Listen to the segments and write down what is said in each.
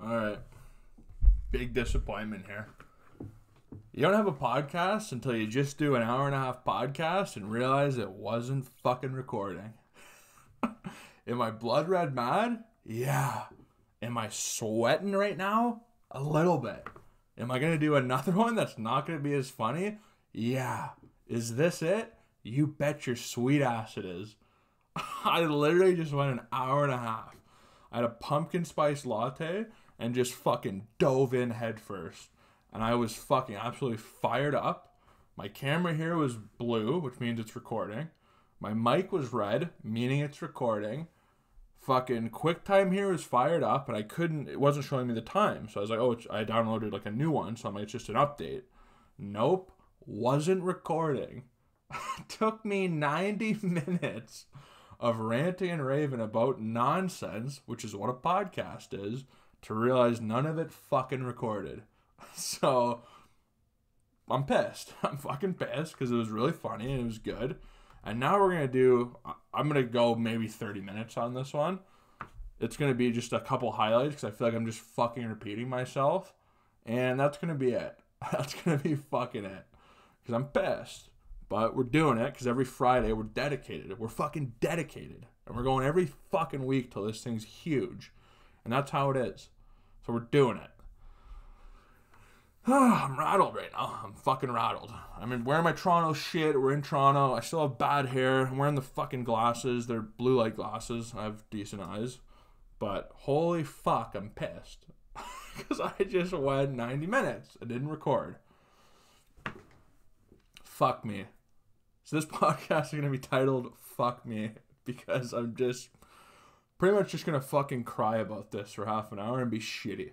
Alright. Big disappointment here. You don't have a podcast until you just do an hour and a half podcast and realize it wasn't fucking recording. Am I blood red mad? Yeah. Am I sweating right now? A little bit. Am I going to do another one that's not going to be as funny? Yeah. Is this it? You bet your sweet ass it is. I literally just went an hour and a half. I had a pumpkin spice latte and just fucking dove in head first. And I was fucking absolutely fired up. My camera here was blue, which means it's recording. My mic was red, meaning it's recording. Fucking QuickTime here was fired up, and it wasn't showing me the time. So I was like, oh, I downloaded like a new one, so I'm like, it's just an update. Nope, wasn't recording. It took me 90 minutes of ranting and raving about nonsense, which is what a podcast is, to realize none of it fucking recorded. So I'm pissed. I'm fucking pissed because it was really funny and it was good. And now I'm going to go maybe 30 minutes on this one. It's going to be just a couple highlights because I feel like I'm just fucking repeating myself. And that's going to be it. That's going to be fucking it. Because I'm pissed. But we're doing it because every Friday we're dedicated. We're fucking dedicated. And we're going every fucking week till this thing's huge. And that's how it is. So we're doing it. I'm rattled right now. I'm fucking rattled. I'm wearing my Toronto shit. We're in Toronto. I still have bad hair. I'm wearing the fucking glasses. They're blue light glasses. I have decent eyes. But holy fuck, I'm pissed. Because I just went 90 minutes. I didn't record. Fuck me. So this podcast is going to be titled Fuck Me. Because I'm just pretty much just going to fucking cry about this for half an hour and be shitty.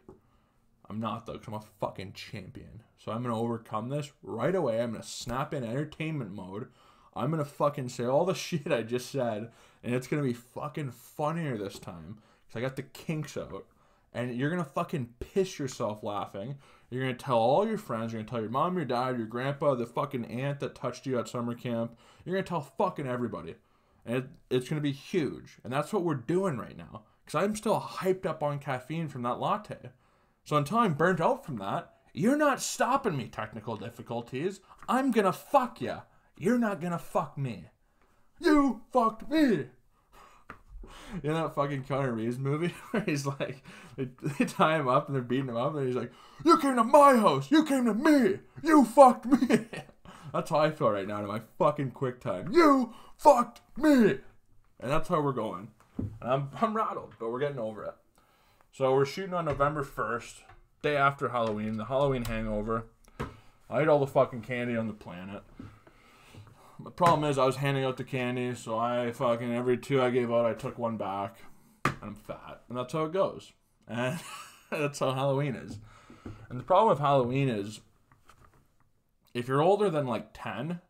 I'm not, though, because I'm a fucking champion. So I'm going to overcome this right away. I'm going to snap in entertainment mode. I'm going to fucking say all the shit I just said. And it's going to be fucking funnier this time. Because I got the kinks out. And you're going to fucking piss yourself laughing. You're going to tell all your friends. You're going to tell your mom, your dad, your grandpa, the fucking aunt that touched you at summer camp. You're going to tell fucking everybody. And it's going to be huge. And that's what we're doing right now. Because I'm still hyped up on caffeine from that latte. So until I'm burnt out from that, you're not stopping me, technical difficulties. I'm gonna fuck ya. You're not gonna fuck me. You fucked me. You know that fucking Keanu Reeves movie where he's like, they tie him up and they're beating him up and he's like, you came to my house. You came to me. You fucked me. That's how I feel right now to my fucking QuickTime. You fucked me. And that's how we're going. And I'm rattled, but we're getting over it. So we're shooting on November 1st, day after Halloween, the Halloween hangover. I ate all the fucking candy on the planet. The problem is I was handing out the candy, so I fucking, every two I gave out, I took one back. And I'm fat. And that's how it goes. And that's how Halloween is. And the problem with Halloween is, if you're older than like 10,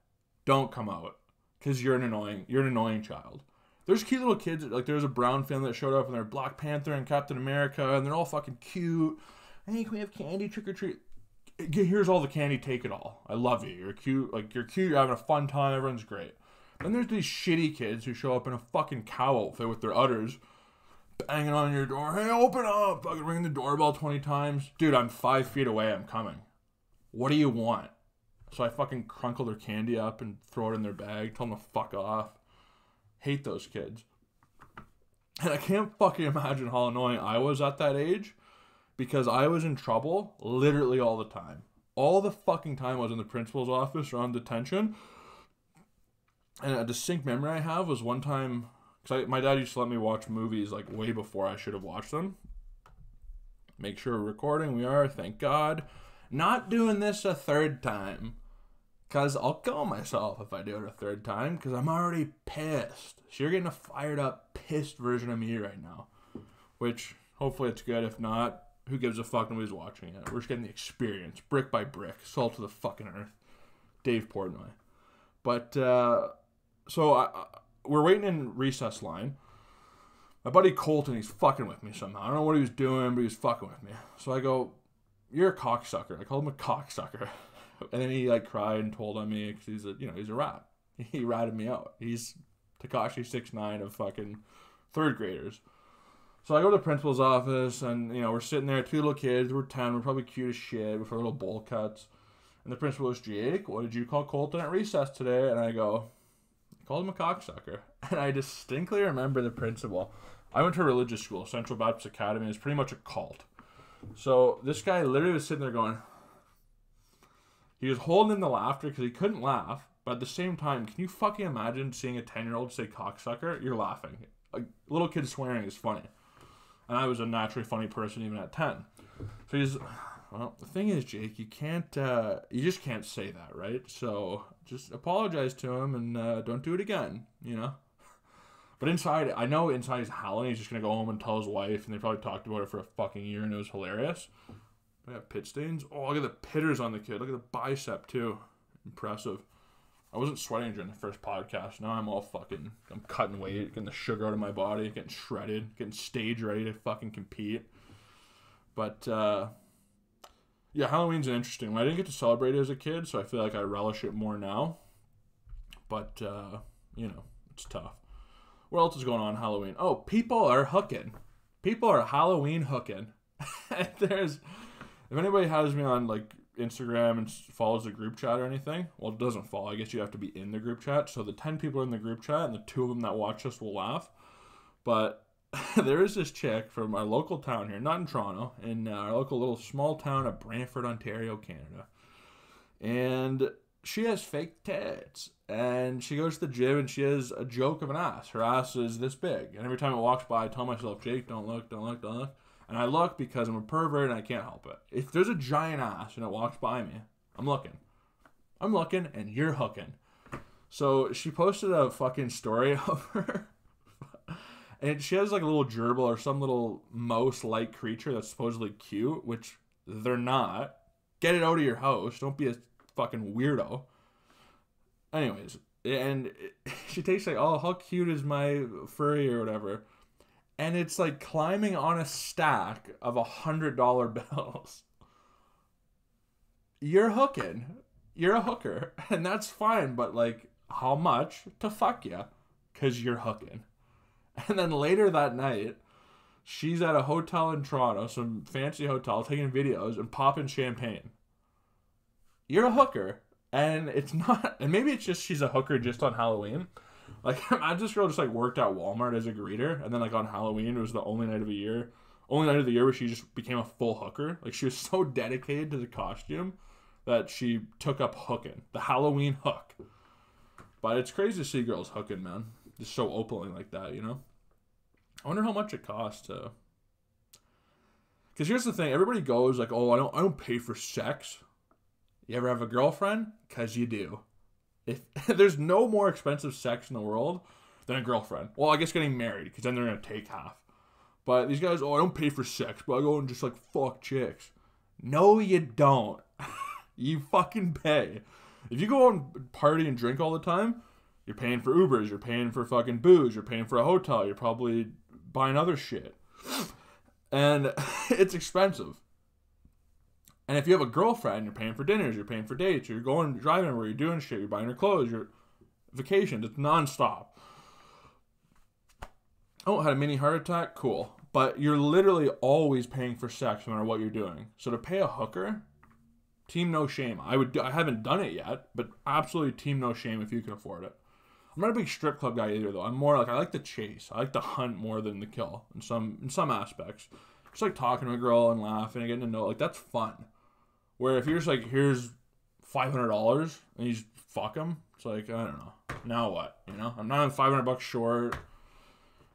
don't come out. Because you're an annoying child. There's cute little kids, like there's a Brown family that showed up and they're Black Panther and Captain America and they're all fucking cute. Hey, can we have candy, trick or treat? Here's all the candy, take it all. I love you. You're cute, you're having a fun time, everyone's great. Then there's these shitty kids who show up in a fucking cow outfit with their udders, banging on your door. Hey, open up! Fucking ring the doorbell 20 times. Dude, I'm 5 feet away, I'm coming. What do you want? So I fucking crunkle their candy up and throw it in their bag, tell them to fuck off. Hate those kids. And I can't fucking imagine how annoying I was at that age because I was in trouble literally all the time. All the fucking time I was in the principal's office or on detention. And a distinct memory I have was one time, because my dad used to let me watch movies like way before I should have watched them. Make sure we're recording. We are, thank God. Not doing this a third time. Because I'll kill myself if I do it a third time. Because I'm already pissed. So you're getting a fired up, pissed version of me right now. Which, hopefully it's good. If not, who gives a fuck? Nobody's watching it. We're just getting the experience. Brick by brick. Salt to the fucking earth. Dave Portnoy. But, we're waiting in recess line. My buddy Colton, he's fucking with me somehow. I don't know what he was doing, but he was fucking with me. So I go, you're a cocksucker. I called him a cocksucker. And then he like cried and told on me because he's a rat. He ratted me out. He's Tekashi 6ix9ine of fucking third graders. So I go to the principal's office, and, you know, we're sitting there, 2 little kids, we're 10, we're probably cute as shit with our little bowl cuts. And the principal goes, Jake, what did you call Colton at recess today? And I go, I called him a cocksucker. And I distinctly remember the principal. I went to a religious school, Central Baptist Academy. It's pretty much a cult. So this guy literally was sitting there going, he was holding in the laughter because he couldn't laugh. But at the same time, can you fucking imagine seeing a 10-year-old say cocksucker? You're laughing. A little kid swearing is funny. And I was a naturally funny person even at 10. So he's, well, the thing is, Jake, you just can't say that, right? So just apologize to him and don't do it again, you know? But inside, I know inside he's howling. He's just going to go home and tell his wife, and they probably talked about it for a fucking year, and it was hilarious. I got pit stains. Oh, look at the pitters on the kid. Look at the bicep, too. Impressive. I wasn't sweating during the first podcast. Now I'm all fucking, I'm cutting weight, getting the sugar out of my body, getting shredded, getting stage ready to fucking compete. But, yeah, Halloween's an interesting one. I didn't get to celebrate it as a kid, so I feel like I relish it more now. But, you know, it's tough. What else is going on Halloween? Oh, people are hooking. People are Halloween hooking. If anybody has me on, like, Instagram and follows the group chat or anything, well, it doesn't follow. I guess you have to be in the group chat. So the 10 people in the group chat and the 2 of them that watch us will laugh. But there is this chick from our local town here, not in Toronto, in our local little small town of Brantford, Ontario, Canada. And she has fake tits. And she goes to the gym and she has a joke of an ass. Her ass is this big. And every time it walks by, I tell myself, Jake, don't look, don't look, don't look. And I look because I'm a pervert and I can't help it. If there's a giant ass and it walks by me, I'm looking. I'm looking and you're hooking. So she posted a fucking story of her. And she has like a little gerbil or some little mouse-like creature that's supposedly cute, which they're not. Get it out of your house. Don't be a fucking weirdo. Anyways, and she takes like, oh, how cute is my furry or whatever. And it's like climbing on a stack of $100 bills. You're hooking. You're a hooker. And that's fine. But like, how much to fuck you? Because you're hooking. And then later that night, she's at a hotel in Toronto, some fancy hotel, taking videos and popping champagne. You're a hooker. And it's not, and maybe it's just she's a hooker just on Halloween. Like, imagine this girl just, like, worked at Walmart as a greeter, and then, like, on Halloween, it was the only night of the year where she just became a full hooker. Like, she was so dedicated to the costume that she took up hooking. The Halloween hook. But it's crazy to see girls hooking, man. Just so openly like that, you know? I wonder how much it costs to... Because here's the thing. Everybody goes, like, oh, I don't pay for sex. You ever have a girlfriend? Because you do. If there's no more expensive sex in the world than a girlfriend. Well, I guess getting married, because then they're going to take half. But these guys, oh, I don't pay for sex, but I go and just, like, fuck chicks. No, you don't. You fucking pay. If you go and party and drink all the time, you're paying for Ubers, you're paying for fucking booze, you're paying for a hotel, you're probably buying other shit. And it's expensive. And if you have a girlfriend, you're paying for dinners, you're paying for dates, you're going driving everywhere, you're doing shit, you're buying her clothes, you're vacation, it's nonstop. Oh, had a mini heart attack? Cool. But you're literally always paying for sex no matter what you're doing. So to pay a hooker, team no shame. I haven't done it yet, but absolutely team no shame if you can afford it. I'm not a big strip club guy either, though. I'm more like, I like the chase. I like the hunt more than the kill in some aspects. Just like talking to a girl and laughing and getting to know, like, that's fun. Where if you're just like, here's $500 and you just fuck them, it's like, I don't know. Now what? You know, I'm not $500 short.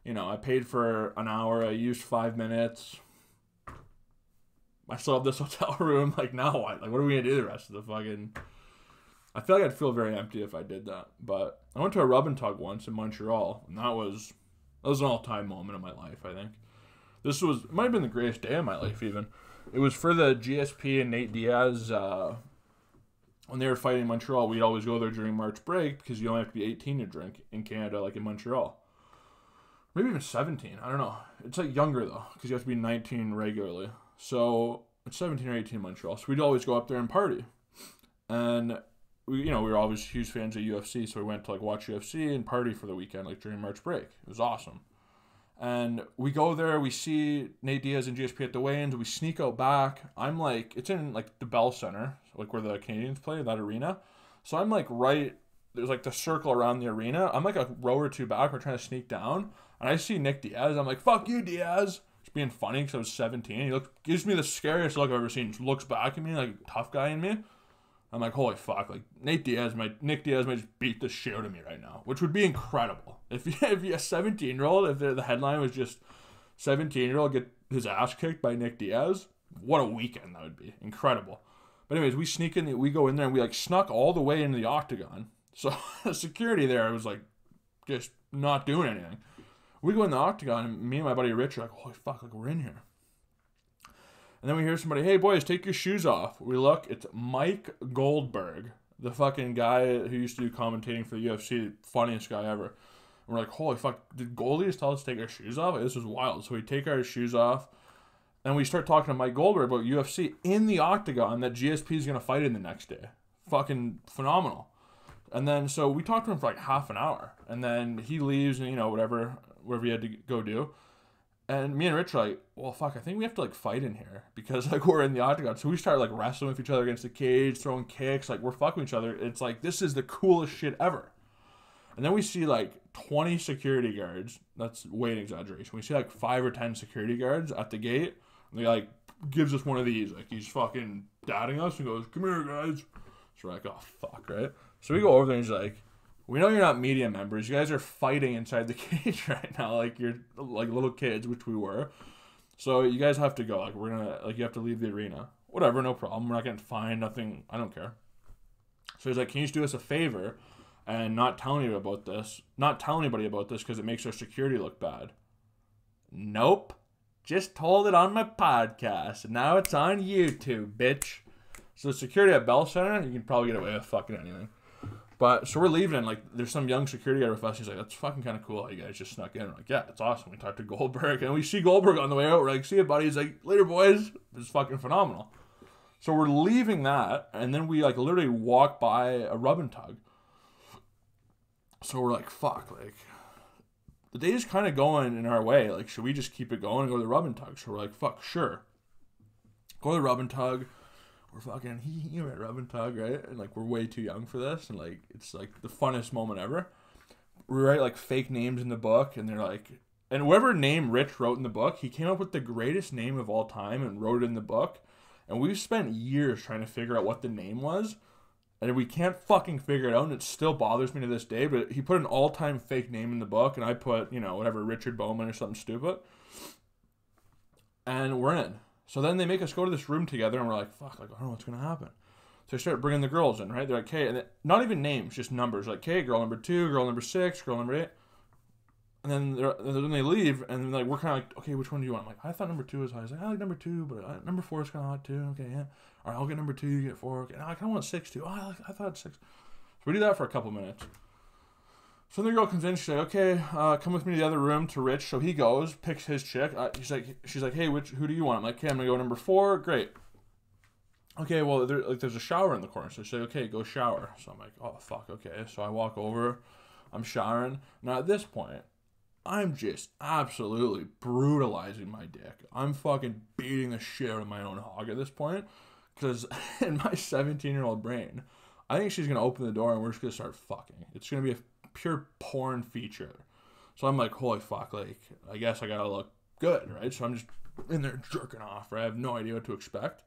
You know, I paid for an hour. I used 5 minutes. I still have this hotel room. Like, now what? Like, what are we going to do the rest of the fucking... I feel like I'd feel very empty if I did that. But I went to a rub&tug once in Montreal, and that was an all-time moment of my life, I think. It might have been the greatest day of my life, even. It was for the GSP and Nate Diaz, when they were fighting in Montreal. We'd always go there during March break because you only have to be 18 to drink in Canada, like in Montreal. Maybe even 17. I don't know. It's like younger, though, because you have to be 19 regularly. So it's 17 or 18 in Montreal. So we'd always go up there and party. And, we were always huge fans of UFC, so we went to, like, watch UFC and party for the weekend, like, during March break. It was awesome. And we go there, we see Nate Diaz and GSP at the weigh-ins, we sneak out back. I'm like, it's in like the Bell Center, like where the Canadians play, that arena. So I'm like there's like the circle around the arena. I'm like a row or two back, we're trying to sneak down. And I see Nick Diaz, I'm like, fuck you, Diaz. Just being funny because I was 17. He gives me the scariest look I've ever seen. Just looks back at me like a tough guy in me. I'm like, holy fuck, like Nick Diaz might just beat the shit out of me right now, which would be incredible. If you a 17-year-old, if the headline was just 17-year-old get his ass kicked by Nick Diaz, what a weekend that would be. Incredible. But anyways, we go in there and we like snuck all the way into the octagon. So the security there was like just not doing anything. We go in the octagon and me and my buddy Rich are like, holy fuck, like we're in here. And then we hear somebody, hey boys, take your shoes off. We look, it's Mike Goldberg, the fucking guy who used to do commentating for the UFC, funniest guy ever. And we're like, holy fuck, did Goldie just tell us to take our shoes off? Like, this was wild. So we take our shoes off, and we start talking to Mike Goldberg about UFC in the octagon that GSP is going to fight in the next day. Fucking phenomenal. And then, so we talked to him for like half an hour, and then he leaves and, you know, whatever he had to go do. And me and Rich are like, well, fuck, I think we have to, like, fight in here because, like, we're in the octagon. So we start, like, wrestling with each other against the cage, throwing kicks. Like, we're fucking each other. It's like, this is the coolest shit ever. And then we see, like, 20 security guards. That's way an exaggeration. We see, like, 5 or 10 security guards at the gate. And they, like, gives us one of these. Like, he's fucking dadding us and goes, come here, guys. So we're like, oh, fuck, right? So we go over there and he's like, we know you're not media members. You guys are fighting inside the cage right now. Like, you're like little kids, which we were. So you guys have to go. Like, you have to leave the arena. Whatever, no problem. We're not getting fined, nothing. I don't care. So he's like, can you just do us a favor and not tell anybody about this? Not tell anybody about this because it makes our security look bad. Nope. Just told it on my podcast. And now it's on YouTube, bitch. So the security at Bell Center, you can probably get away with fucking anything. But, so we're leaving, and, like, there's some young security guard with us. He's like, that's fucking kind of cool how you guys just snuck in. We're like, yeah, it's awesome. We talked to Goldberg, and we see Goldberg on the way out. We're like, see you, buddy. He's like, later, boys. It's fucking phenomenal. So we're leaving that, and then we, like, literally walk by a rub&tug. So we're like, fuck, like, the day's kind of going in our way. Like, should we just keep it going and go to the rub&tug? So we're like, fuck, sure. Go to the rub&tug. We're fucking, you're at rub&tug, right? And, like, we're way too young for this. And, like, it's, like, the funnest moment ever. We write, like, fake names in the book. And they're, like, and whatever name Rich wrote in the book, he came up with the greatest name of all time and wrote it in the book. And we've spent years trying to figure out what the name was. And we can't fucking figure it out. And it still bothers me to this day. But he put an all-time fake name in the book. And I put, you know, whatever, Richard Bowman or something stupid. And we're in. So then they make us go to this room together, and we're like, fuck, like, I don't know what's going to happen. So they start bringing the girls in, right? They're like, okay, and not even names, just numbers. Like, okay, girl number 2, girl number 6, girl number 8. And then they leave, and like we're kind of like, okay, which one do you want? I'm like, I thought number 2 was high. I was like, I like number 2, but number 4 is kind of hot too. Okay, yeah. All right, I'll get number 2, you get 4. Okay, no, I kind of want 6 too. Oh, I thought 6. So we do that for a couple minutes. So the girl comes in, she's like, okay, come with me to the other room to Rich. So he goes, picks his chick. She's like, hey, who do you want? I'm like, okay, I'm going to go number 4. Great. Okay, well, there's a shower in the corner. So she's like, okay, go shower. So I'm like, oh, fuck, okay. So I walk over, I'm showering. Now at this point, I'm just absolutely brutalizing my dick. I'm fucking beating the shit out of my own hog at this point. Because in my 17-year-old brain, I think she's going to open the door and we're just going to start fucking. It's going to be a pure porn feature. So I'm like, holy fuck, like, I guess I gotta look good, right? So I'm just in there jerking off, right? I have no idea what to expect.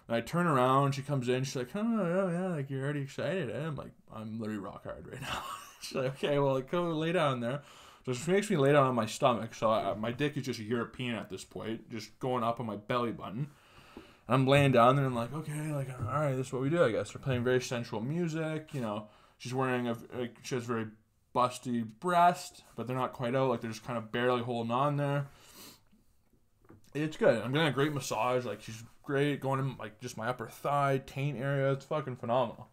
And I turn around, she comes in, she's like, oh, yeah, like, you're already excited, eh? I'm like, I'm literally rock hard right now. She's like, okay, well, like, go lay down there. So she makes me lay down on my stomach, so my dick is just European at this point, just going up on my belly button. And I'm laying down there, and I'm like, okay, like, all right, this is what we do, I guess. We're playing very sensual music, you know. She's wearing she has very busty breast, but they're not quite out. Like, they're just kind of barely holding on there. It's good. I'm getting a great massage. Like, she's great. Going in, like, just my upper thigh, taint area. It's fucking phenomenal.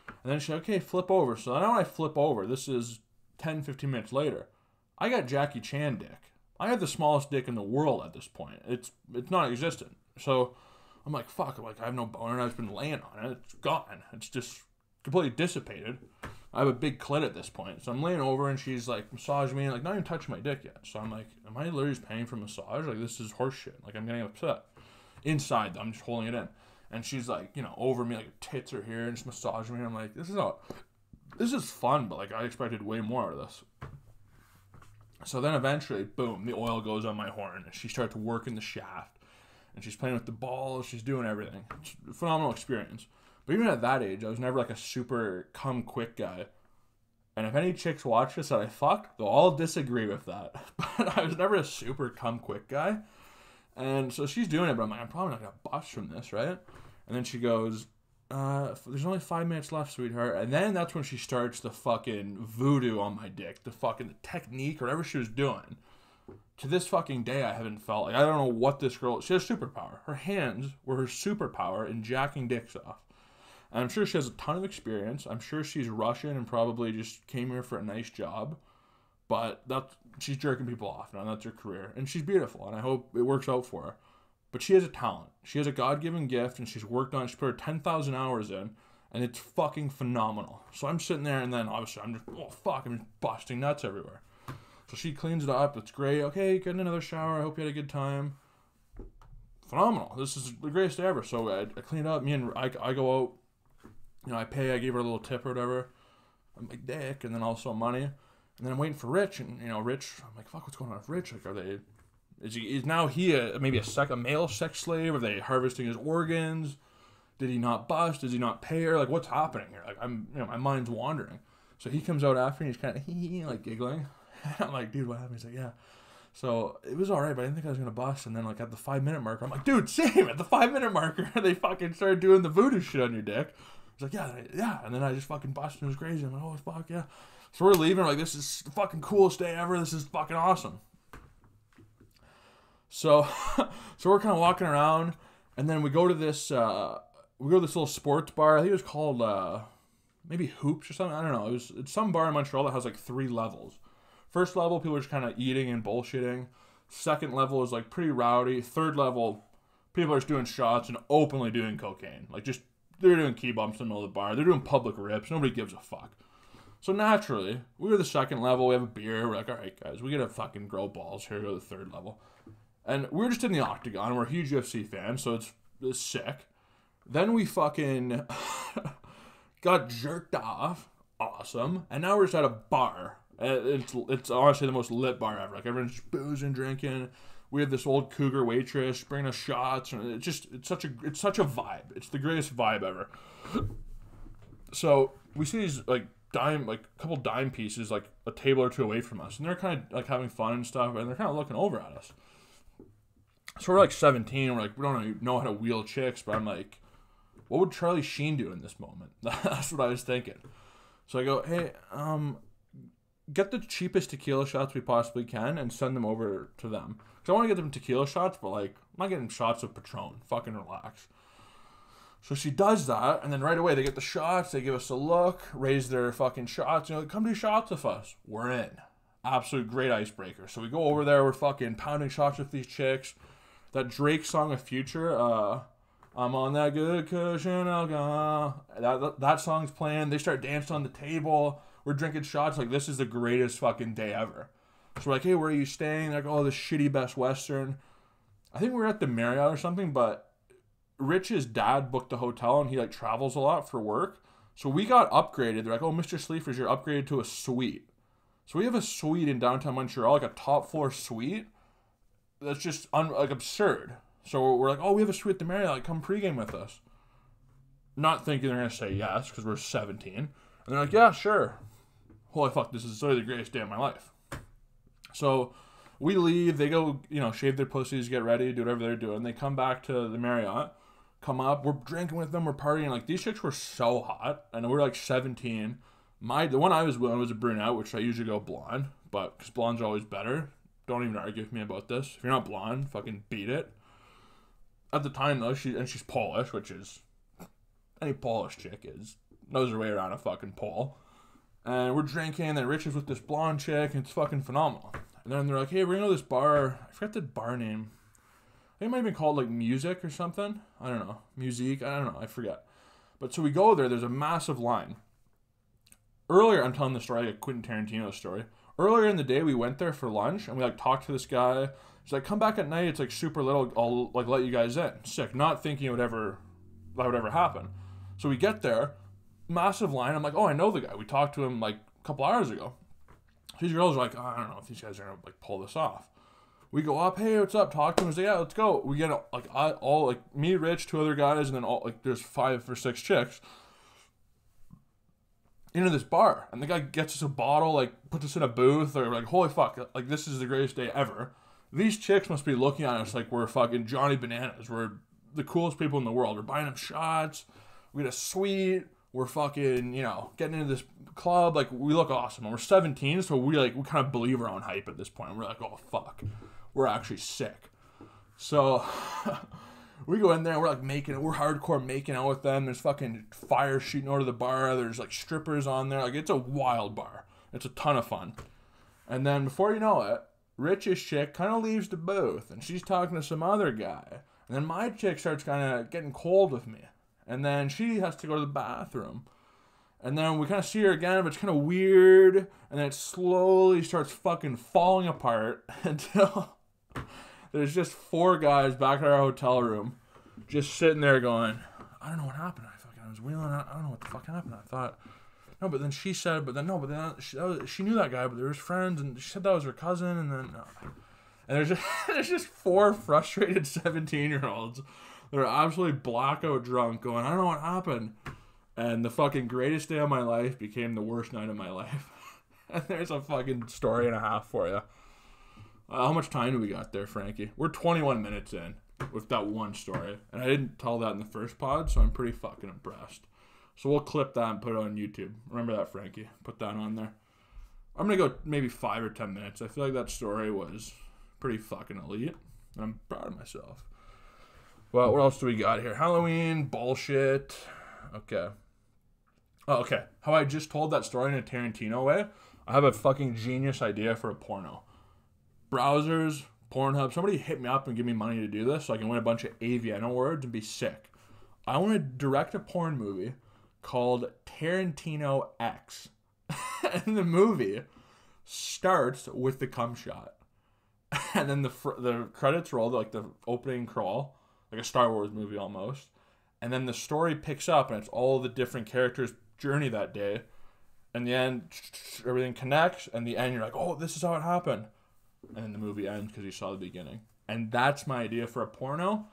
And then she's like, okay, flip over. So now when I flip over, this is 10, 15 minutes later, I got Jackie Chan dick. I have the smallest dick in the world at this point. It's non-existent. So I'm like, fuck. I'm like, I have no boner. I've been laying on it. It's gone. It's just completely dissipated. I have a big clit at this point. So I'm laying over and she's like massaging me, like not even touching my dick yet. So I'm like, am I literally just paying for massage? Like this is horse shit. Like I'm getting upset. Inside though, I'm just holding it in. And she's like, you know, over me, like her tits are here and just massaging me. And I'm like, this is fun, but like I expected way more out of this. So then eventually, boom, the oil goes on my horn and she starts working the shaft. And she's playing with the balls, she's doing everything. It's a phenomenal experience. But even at that age, I was never like a super come quick guy. And if any chicks watch this that I fucked, they'll all disagree with that. But I was never a super come quick guy. And so she's doing it, but I'm like, I'm probably not going to bust from this, right? And then she goes, there's only 5 minutes left, sweetheart. And then that's when she starts the fucking voodoo on my dick. The fucking technique, or whatever she was doing. To this fucking day, I haven't felt like, I don't know what this girl, she has superpower. Her hands were her superpower in jacking dicks off. And I'm sure she has a ton of experience. I'm sure she's Russian and probably just came here for a nice job. But she's jerking people off now. That's her career. And she's beautiful. And I hope it works out for her. But she has a talent. She has a God-given gift. And she's worked on it. She's put her 10,000 hours in. And it's fucking phenomenal. So I'm sitting there. And then obviously I'm just, oh fuck. I'm just busting nuts everywhere. So she cleans it up. It's great. Okay, getting another shower. I hope you had a good time. Phenomenal. This is the greatest day ever. So I clean it up. I go out. You know, I pay, I gave her a little tip or whatever. I'm like, dick, and then also money. And then I'm waiting for Rich, and, you know, Rich, I'm like, fuck, what's going on with Rich? Like, is now he maybe a male sex slave? Are they harvesting his organs? Did he not bust? Does he not pay her? Like, what's happening here? Like, my mind's wandering. So he comes out after, and he's kind of, like, giggling. I'm like, dude, what happened? He's like, yeah. So it was all right, but I didn't think I was going to bust. And then, like, at the 5-minute marker, I'm like, dude, same. At the 5-minute marker, they fucking started doing the voodoo shit on your dick. He's like, yeah. And then I just fucking busted. It was crazy. I'm like, oh, fuck, yeah. So we're leaving. We're like, this is the fucking coolest day ever. This is fucking awesome. So we're kind of walking around. And then we go to this little sports bar. I think it was called, maybe Hoops or something. I don't know. It's some bar in Montreal that has, like, 3 levels. First level, people are just kind of eating and bullshitting. Second level is, like, pretty rowdy. Third level, people are just doing shots and openly doing cocaine. Like, just... They're doing key bumps in the middle of the bar. They're doing public rips. Nobody gives a fuck. So naturally, we were the second level. We have a beer. We're like, all right, guys, we gotta fucking grow balls here. Go to the third level. And we were just in the octagon. We're huge UFC fans, so it's sick. Then we fucking got jerked off. Awesome. And now we're just at a bar. It's honestly the most lit bar ever. Like, everyone's just boozing, drinking. We have this old cougar waitress bringing us shots, and it's such a vibe. It's the greatest vibe ever. So we see these a couple dime pieces, like a table or two away from us, and they're kind of like having fun and stuff, and they're kind of looking over at us. So we're like 17, we're like, we don't even know how to wheel chicks, but I'm like, what would Charlie Sheen do in this moment? That's what I was thinking. So I go, hey, get the cheapest tequila shots we possibly can and send them over to them. Because I want to get them tequila shots, but, like, I'm not getting shots of Patron. Fucking relax. So she does that, and then right away they get the shots, they give us a look, raise their fucking shots, you know, come do shots with us. We're in. Absolute great icebreaker. So we go over there, we're fucking pounding shots with these chicks. That Drake song of Future, I'm on that good cushion, that song's playing. They start dancing on the table. We're drinking shots. Like, this is the greatest fucking day ever. So we're like, hey, where are you staying? They're like, oh, this shitty Best Western. I think we were at the Marriott or something, but Rich's dad booked the hotel, and he, like, travels a lot for work. So we got upgraded. They're like, oh, Mr. Sleafers, you're upgraded to a suite. So we have a suite in downtown Montreal, like a top floor suite. That's just, absurd. So we're like, oh, we have a suite at the Marriott. Like, come pregame with us. Not thinking they're going to say yes, because we're 17. And they're like, yeah, sure. Holy fuck, this is literally the greatest day of my life. So we leave, they go, you know, shave their pussies, get ready, do whatever they're doing. They come back to the Marriott, come up, we're drinking with them, we're partying. Like, these chicks were so hot, and we're like 17. The one I was with was a brunette, which I usually go blonde, but because blondes are always better. Don't even argue with me about this. If you're not blonde, fucking beat it. At the time, though, she's Polish, which is, any Polish chick knows her way around a fucking pole. And we're drinking, and then Rich is with this blonde chick, and it's fucking phenomenal. And then they're like, hey, we're going to this bar. I forget the bar name. I think it might have been called, like, Music or something. I don't know. Musique. I don't know. I forget. But so we go there. There's a massive line. earlier, I'm telling the story like a Quentin Tarantino story. Earlier in the day, we went there for lunch, and we, like, talked to this guy. He's like, come back at night, it's, like, super little, I'll, like, let you guys in. Sick. Not thinking that would ever happen. So we get there, massive line. I'm like, oh, I know the guy. We talked to him, like, a couple hours ago. These girls are like, oh, I don't know if these guys are going to, like, pull this off. We go up, hey, what's up? Talk to him. He's like, yeah, let's go. We get, like, all, like, me, Rich, 2 other guys, and then all, like, there's 5 or 6 chicks into this bar, and the guy gets us a bottle, like, puts us in a booth, or like, holy fuck, like, this is the greatest day ever. These chicks must be looking at us like we're fucking Johnny Bananas. We're the coolest people in the world. We're buying them shots, we get a suite, we're fucking, you know, getting into this club, like, we look awesome, and we're 17, so we kind of believe our own hype at this point. We're like, oh fuck, we're actually sick. So we go in there, and we're like we're hardcore making out with them. There's fucking fire shooting over the bar. There's like strippers on there. Like, it's a wild bar. It's a ton of fun. And then before you know it, Rich's chick kind of leaves the booth, and she's talking to some other guy. And then my chick starts kind of getting cold with me. And then she has to go to the bathroom. And then we kind of see her again, but it's kind of weird. And then it slowly starts fucking falling apart until there's just 4 guys back at our hotel room just sitting there going, I don't know what happened. I was wheeling out. I don't know what the fuck happened. I thought, no, but then she said, she knew that guy, but they were friends, and she said that was her cousin, and then, no. And there's just 4 frustrated 17-year-olds that are absolutely blackout drunk going, I don't know what happened. And the fucking greatest day of my life became the worst night of my life. And there's a fucking story and a half for you. How much time do we got there, Frankie? We're 21 minutes in with that one story. And I didn't tell that in the first pod, so I'm pretty fucking impressed. So we'll clip that and put it on YouTube. Remember that, Frankie? Put that on there. I'm going to go maybe 5 or 10 minutes. I feel like that story was pretty fucking elite. And I'm proud of myself. Well, what else do we got here? Halloween, bullshit. Okay. Oh, okay. How I just told that story in a Tarantino way. I have a fucking genius idea for a porno. Browsers, Pornhub, somebody hit me up and give me money to do this so I can win a bunch of AVN awards and be sick. I want to direct a porn movie called Tarantino X. And the movie starts with the cum shot. And then the credits roll, like the opening crawl, like a Star Wars movie almost. And then the story picks up, and it's all the different characters' journey that day. And the end, everything connects, and the end, you're like, oh, this is how it happened. And then the movie ends because you saw the beginning. And that's my idea for a porno.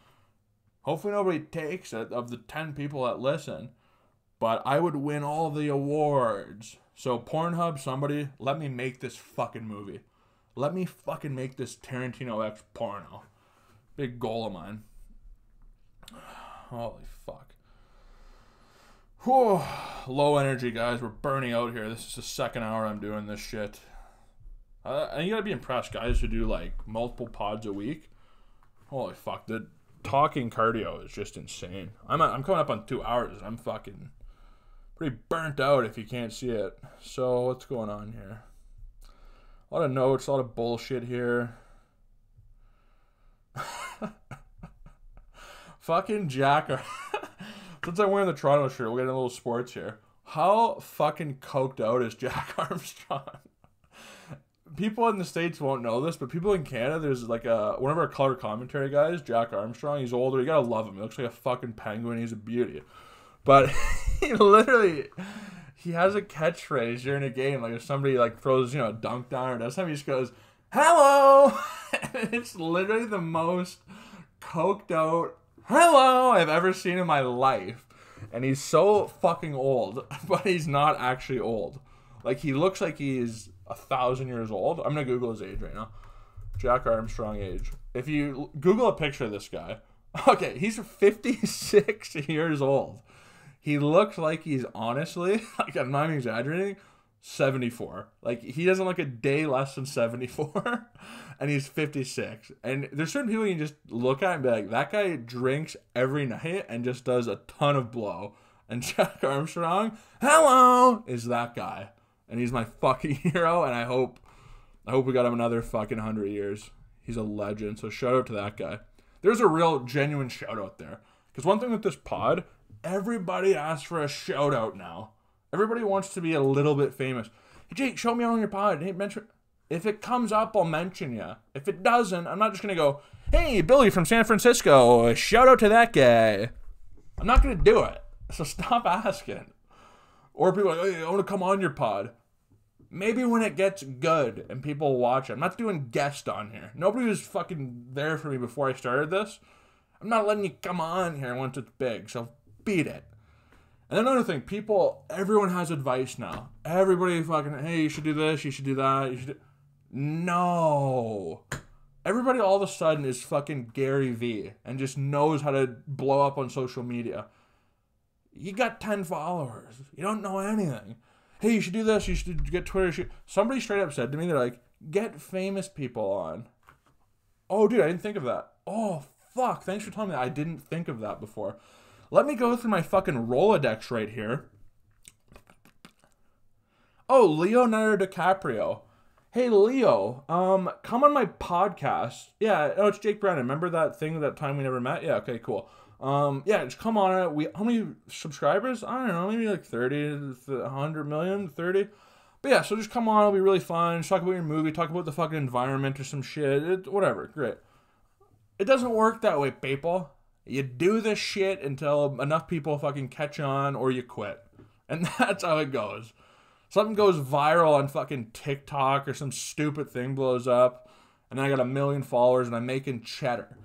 Hopefully nobody takes it of the 10 people that listen. But I would win all the awards. So Pornhub, somebody, let me make this fucking movie. Let me fucking make this Tarantino X porno. Big goal of mine. Holy fuck. Whew. Low energy, guys. We're burning out here. This is the second hour I'm doing this shit. And you gotta be impressed, guys who do like multiple pods a week. Holy fuck. The talking cardio is just insane. I'm coming up on 2 hours. I'm fucking pretty burnt out if you can't see it. So what's going on here? A lot of notes, a lot of bullshit here. Fucking Jack. Since I'm wearing the Toronto shirt, we'll get a little sports here. How fucking coked out is Jack Armstrong? People in the States won't know this, but people in Canada, there's like one of our color commentary guys, Jack Armstrong. He's older. You gotta love him. He looks like a fucking penguin. He's a beauty. But he has a catchphrase during a game. Like if somebody like throws, a dunk down or does something, he just goes, hello! And it's literally the most coked out hello I've ever seen in my life. And he's so fucking old, but he's not actually old. Like he looks like he's 1,000 years old. I'm gonna Google his age right now. Jack Armstrong age. If you Google a picture of this guy, okay, he's 56 years old. He looks like he's honestly, like I'm not even exaggerating, 74. Like he doesn't look a day less than 74, and he's 56. And there's certain people you can just look at and be like, that guy drinks every night and just does a ton of blow. And Jack Armstrong, hello, is that guy. And he's my fucking hero, and I hope we got him another fucking 100 years. He's a legend, so shout out to that guy. There's a real genuine shout out there. Because one thing with this pod, everybody asks for a shout out now. Everybody wants to be a little bit famous. Hey, Jake, show me on your pod. Hey, mention. If it comes up, I'll mention you. If it doesn't, I'm not just going to go, hey, Billy from San Francisco, shout out to that guy. I'm not going to do it. So stop asking. Or people are like, hey, I want to come on your pod. Maybe when it gets good and people watch it. I'm not doing guest on here. Nobody was fucking there for me before I started this. I'm not letting you come on here once it's big. So beat it. And another thing, everyone has advice now. Everybody fucking, hey, you should do this, you should do that, you should do... No. Everybody all of a sudden is fucking Gary V and just knows how to blow up on social media. You got 10 followers. You don't know anything. Hey, you should do this, you should get Twitter. Somebody straight up said to me, they're like, get famous people on. Oh, dude, I didn't think of that. Oh, fuck. Thanks for telling me that. I didn't think of that before. Let me go through my fucking Rolodex right here. Oh, Leonardo DiCaprio. Hey, Leo, come on my podcast. Yeah, oh, it's Jake Brennan. Remember that thing that time we never met? Yeah, okay, cool. Yeah, just come on it. How many subscribers? I don't know, maybe like 30, 100 million, 30. But yeah, so just come on. It'll be really fun. Just talk about your movie. Talk about the fucking environment or some shit. Whatever, great. It doesn't work that way, people. You do this shit until enough people fucking catch on or you quit. And that's how it goes. Something goes viral on fucking TikTok or some stupid thing blows up. And then I got 1 million followers and I'm making cheddar.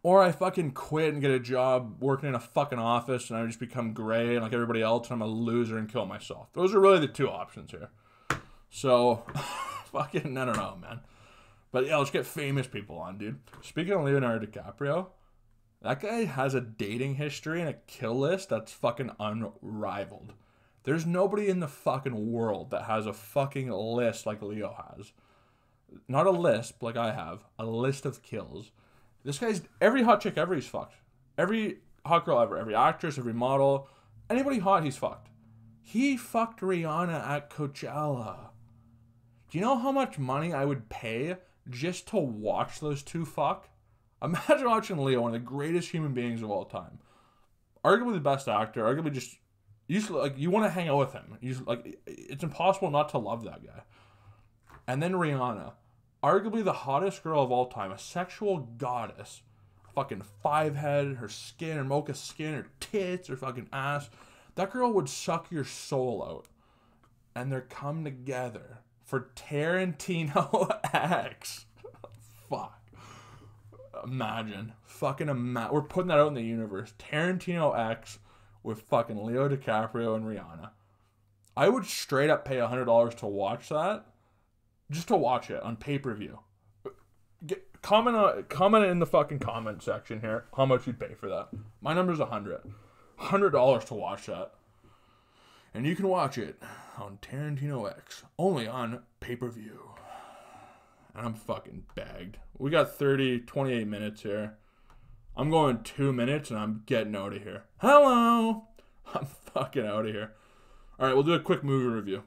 Or I fucking quit and get a job working in a fucking office and I just become gray and like everybody else and I'm a loser and kill myself. Those are really the two options here. So, fucking, I don't know, man. But yeah, let's get famous people on, dude. Speaking of Leonardo DiCaprio, that guy has a dating history and a kill list that's fucking unrivaled. There's nobody in the fucking world that has a fucking list like Leo has. Not a lisp like I have, a list of kills. This guy's, every hot chick ever he's fucked. Every hot girl ever, every actress, every model, anybody hot he's fucked. He fucked Rihanna at Coachella. Do you know how much money I would pay just to watch those two fuck? Imagine watching Leo, one of the greatest human beings of all time. Arguably the best actor, arguably just, you want to hang out with him. It's impossible not to love that guy. And then Rihanna, arguably the hottest girl of all time, a sexual goddess. Fucking 5-head, her skin, her mocha skin, her tits, her fucking ass. That girl would suck your soul out. And they're come together for Tarantino X. Fuck. Imagine. We're putting that out in the universe. Tarantino X with fucking Leo DiCaprio and Rihanna. I would straight up pay $100 to watch that. Just to watch it on pay-per-view. Comment in the fucking comment section here how much you'd pay for that. My number's $100. $100 to watch that. And you can watch it on Tarantino X. Only on pay-per-view. And I'm fucking bagged. We got 28 minutes here. I'm going 2 minutes and I'm getting out of here. Hello! I'm fucking out of here. Alright, we'll do a quick movie review.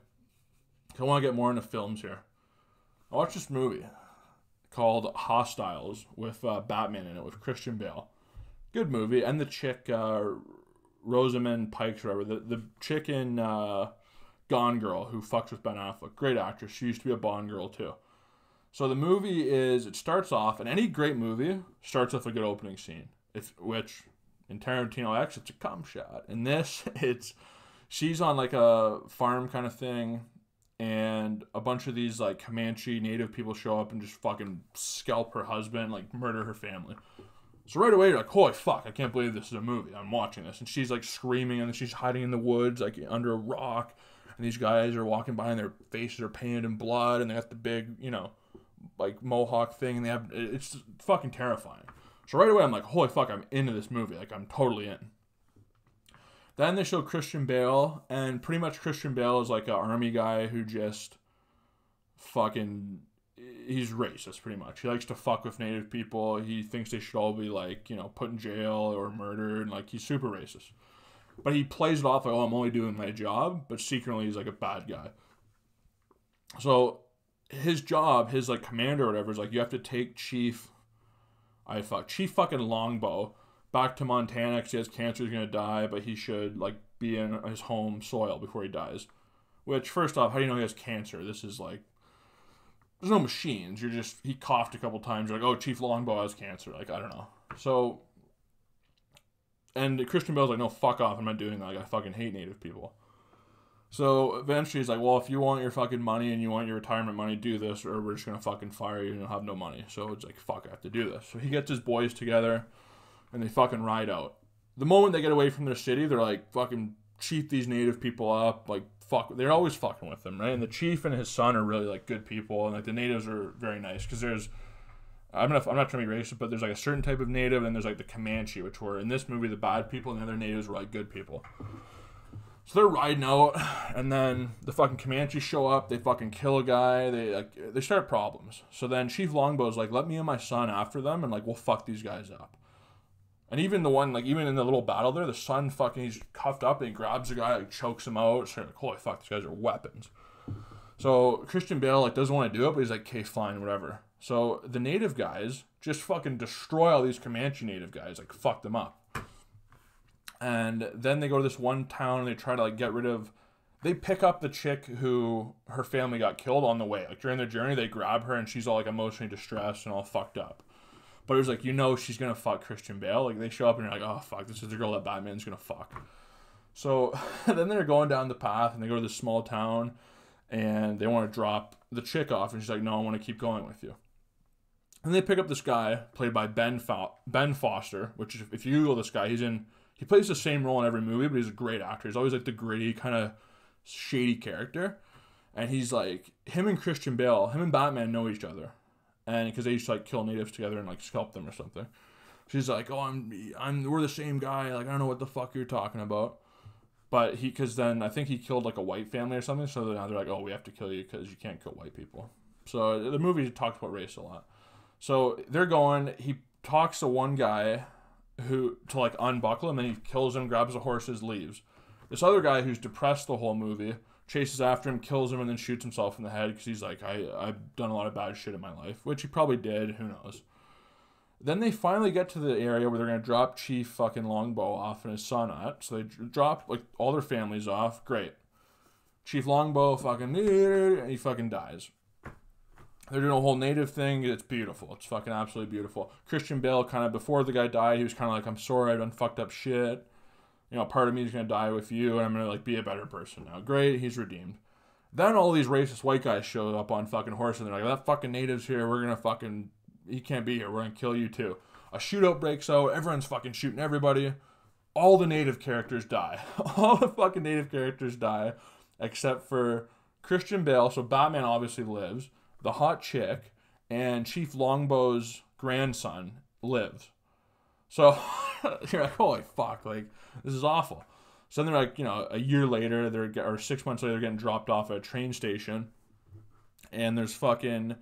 I want to get more into films here. I watched this movie called Hostiles with Batman in it, with Christian Bale. Good movie. And the chick, Rosamund Pike, or whatever. The chick in Gone Girl who fucks with Ben Affleck. Great actress. She used to be a Bond girl too. So the movie it starts off, and any great movie starts with a good opening scene. Which, in Tarantino X, it's a cum shot. In this, she's on like a farm kind of thing, and a bunch of these like Comanche native people show up and just fucking scalp her husband, like murder her family. So right away you're like, holy fuck, I can't believe this is a movie. I'm watching this. And she's like screaming, and she's hiding in the woods, like under a rock. And these guys are walking by and their faces are painted in blood, and they got the big, like mohawk thing, and it's fucking terrifying. So right away I'm like, holy fuck, I'm into this movie. Like, I'm totally in. Then they show Christian Bale, and pretty much Christian Bale is like an army guy who just fucking, he's racist pretty much. He likes to fuck with native people. He thinks they should all be like, put in jail or murdered, and like he's super racist. But he plays it off like, oh, I'm only doing my job, but secretly he's like a bad guy. So his job, his like commander or whatever, is like, you have to take Chief fucking Longbow back to Montana because he has cancer, he's gonna die, but he should like be in his home soil before he dies. Which, first off, how do you know he has cancer? This is like, there's no machines. He coughed a couple times. You're like, oh, Chief Longbow has cancer. Like, I don't know. So, and Christian Bale's like, no, fuck off. I'm not doing that. Like, I fucking hate Native people. So eventually he's like, well, if you want your fucking money and you want your retirement money, do this, or we're just going to fucking fire you and you'll have no money. So it's like, fuck, I have to do this. So he gets his boys together and they fucking ride out. The moment they get away from their city, they're like, fucking cheat these Native people up. Like, fuck, they're always fucking with them, right? And the chief and his son are really like good people. And like the natives are very nice because there's, I'm not trying to be racist, but there's like a certain type of native and there's like the Comanche, which were in this movie the bad people, and the other natives were like good people. So they're riding out, and then the fucking Comanche show up. They fucking kill a guy. They start problems. So then Chief Longbow's like, let me and my son after them, and like we'll fuck these guys up. And even the one, like even in the little battle there, the son fucking, he's cuffed up and he grabs the guy, like chokes him out. So like, holy fuck, these guys are weapons. So Christian Bale like doesn't want to do it, but he's like, okay, fine, whatever. So the native guys just fucking destroy all these Comanche native guys, like fuck them up. And then they go to this one town and they try to like get rid of, they pick up the chick who her family got killed on the way. Like during their journey, they grab her and she's all like emotionally distressed and all fucked up. But it was like, you know, she's going to fuck Christian Bale. Like they show up and you're like, oh fuck, this is the girl that Batman's going to fuck. So then they're going down the path and they go to this small town and they want to drop the chick off. And she's like, no, I want to keep going with you. And they pick up this guy played by Ben Foster, which is, if you Google this guy, he plays the same role in every movie, but he's a great actor. He's always like the gritty, kind of shady character. And he's like, him and Christian Bale, him and Batman know each other. And because they used to like kill natives together and like scalp them or something. She's like, oh, we're the same guy. Like, I don't know what the fuck you're talking about. But because then I think he killed like a white family or something. So now they're like, oh, we have to kill you because you can't kill white people. So the movie talks about race a lot. So they're going, he talks to one guy to like unbuckle him, and he kills him, grabs the horses, leaves. This other guy who's depressed the whole movie chases after him, kills him, and then shoots himself in the head because he's like, I've done a lot of bad shit in my life, which he probably did, who knows. Then they finally get to the area where they're going to drop Chief fucking Longbow off and his son at, so they drop like all their families off. Great. Chief Longbow fucking, and he fucking dies. They're doing a whole native thing. It's beautiful. It's fucking absolutely beautiful. Christian Bale kind of, before the guy died, he was kind of like, I'm sorry, I've done fucked up shit. You know, part of me is going to die with you, and I'm going to like be a better person now. Great, he's redeemed. Then all these racist white guys show up on fucking horses, and they're like, that fucking native's here. We're going to fucking, he can't be here. We're going to kill you too. A shootout breaks out. Everyone's fucking shooting everybody. All the native characters die. All the fucking native characters die, except for Christian Bale. So Batman obviously lives. The hot chick, and Chief Longbow's grandson lives. So you're like, holy fuck, like, this is awful. So then they're like, you know, a year later, or 6 months later, they're getting dropped off at a train station. And there's fucking,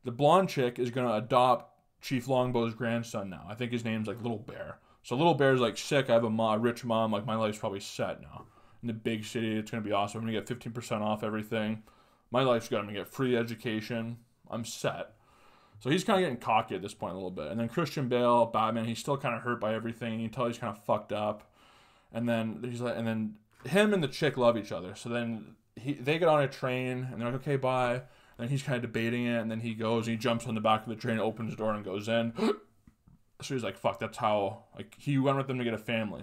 the blonde chick is going to adopt Chief Longbow's grandson now. I think his name's like Little Bear. So Little Bear's like, sick, I have a rich mom, like my life's probably set now. In the big city, it's going to be awesome. I'm going to get 15% off everything. My life's good. I'm going to get free education. I'm set. So he's kind of getting cocky at this point a little bit. And then Christian Bale, Batman, he's still kind of hurt by everything. You can tell he's kind of fucked up. And then he's like, and then him and the chick love each other. So then they get on a train and they're like, okay, bye. And then he's kind of debating it. And then he goes and he jumps on the back of the train, opens the door and goes in. So he's like, fuck, that's how, like, he went with them to get a family.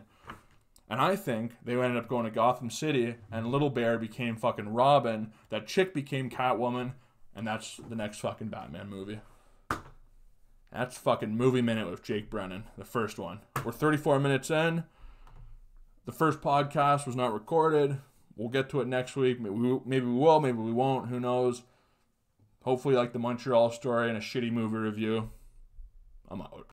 And I think they ended up going to Gotham City, and Little Bear became fucking Robin, that chick became Catwoman, and that's the next fucking Batman movie. That's fucking Movie Minute with Jake Brennan, the first one. We're 34 minutes in. The first podcast was not recorded. We'll get to it next week. Maybe we will, maybe we won't, who knows. Hopefully like the Montreal story and a shitty movie review. I'm out.